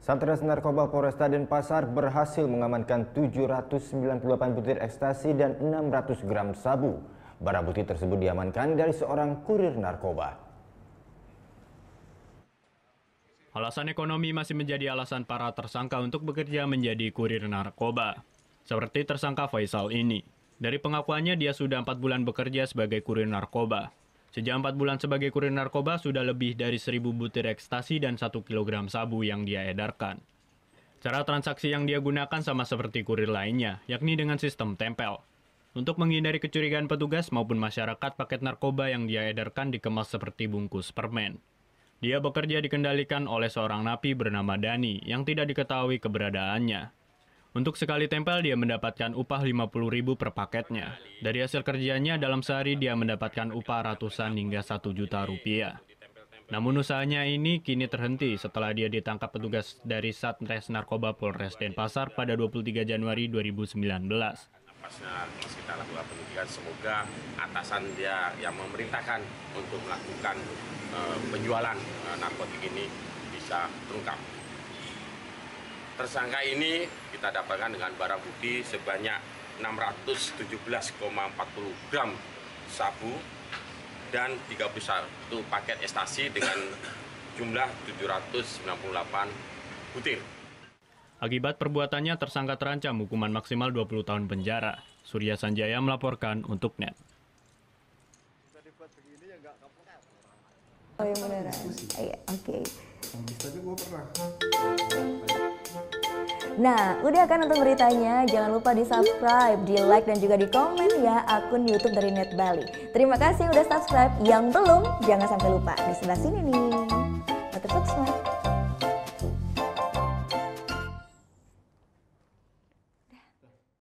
Satres Narkoba Polresta Denpasar berhasil mengamankan 798 butir ekstasi dan 600 gram sabu. Barang bukti tersebut diamankan dari seorang kurir narkoba. Alasan ekonomi masih menjadi alasan para tersangka untuk bekerja menjadi kurir narkoba. Seperti tersangka Faisal ini. Dari pengakuannya dia sudah 4 bulan bekerja sebagai kurir narkoba. Sejak 4 bulan sebagai kurir narkoba, sudah lebih dari 1.000 butir ekstasi dan 1 kilogram sabu yang dia edarkan. Cara transaksi yang dia gunakan sama seperti kurir lainnya, yakni dengan sistem tempel. Untuk menghindari kecurigaan petugas maupun masyarakat, paket narkoba yang dia edarkan dikemas seperti bungkus permen. Dia bekerja dikendalikan oleh seorang napi bernama Dani yang tidak diketahui keberadaannya. Untuk sekali tempel dia mendapatkan upah 50.000 per paketnya. Dari hasil kerjanya dalam sehari dia mendapatkan upah ratusan hingga 1 juta rupiah. Namun usahanya ini kini terhenti setelah dia ditangkap petugas dari Satres Narkoba Polres Denpasar pada 23 Januari 2019. Pasnya masih kita lakukan penyidikan, semoga atasan dia yang memerintahkan untuk melakukan penjualan narkotik ini bisa terungkap. Tersangka ini kita dapatkan dengan barang bukti sebanyak 617,40 gram sabu dan 31 paket ekstasi dengan jumlah 798 butir. Akibat perbuatannya, tersangka terancam hukuman maksimal 20 tahun penjara. Surya Sanjaya melaporkan untuk NET. Oh yang beneran? Iya, oke. Nah, udah kan nonton beritanya? Jangan lupa di-subscribe, di-like, dan juga di-komen ya akun YouTube dari Net Bali. Terima kasih udah subscribe. Yang belum, jangan sampai lupa. Di sebelah sini nih.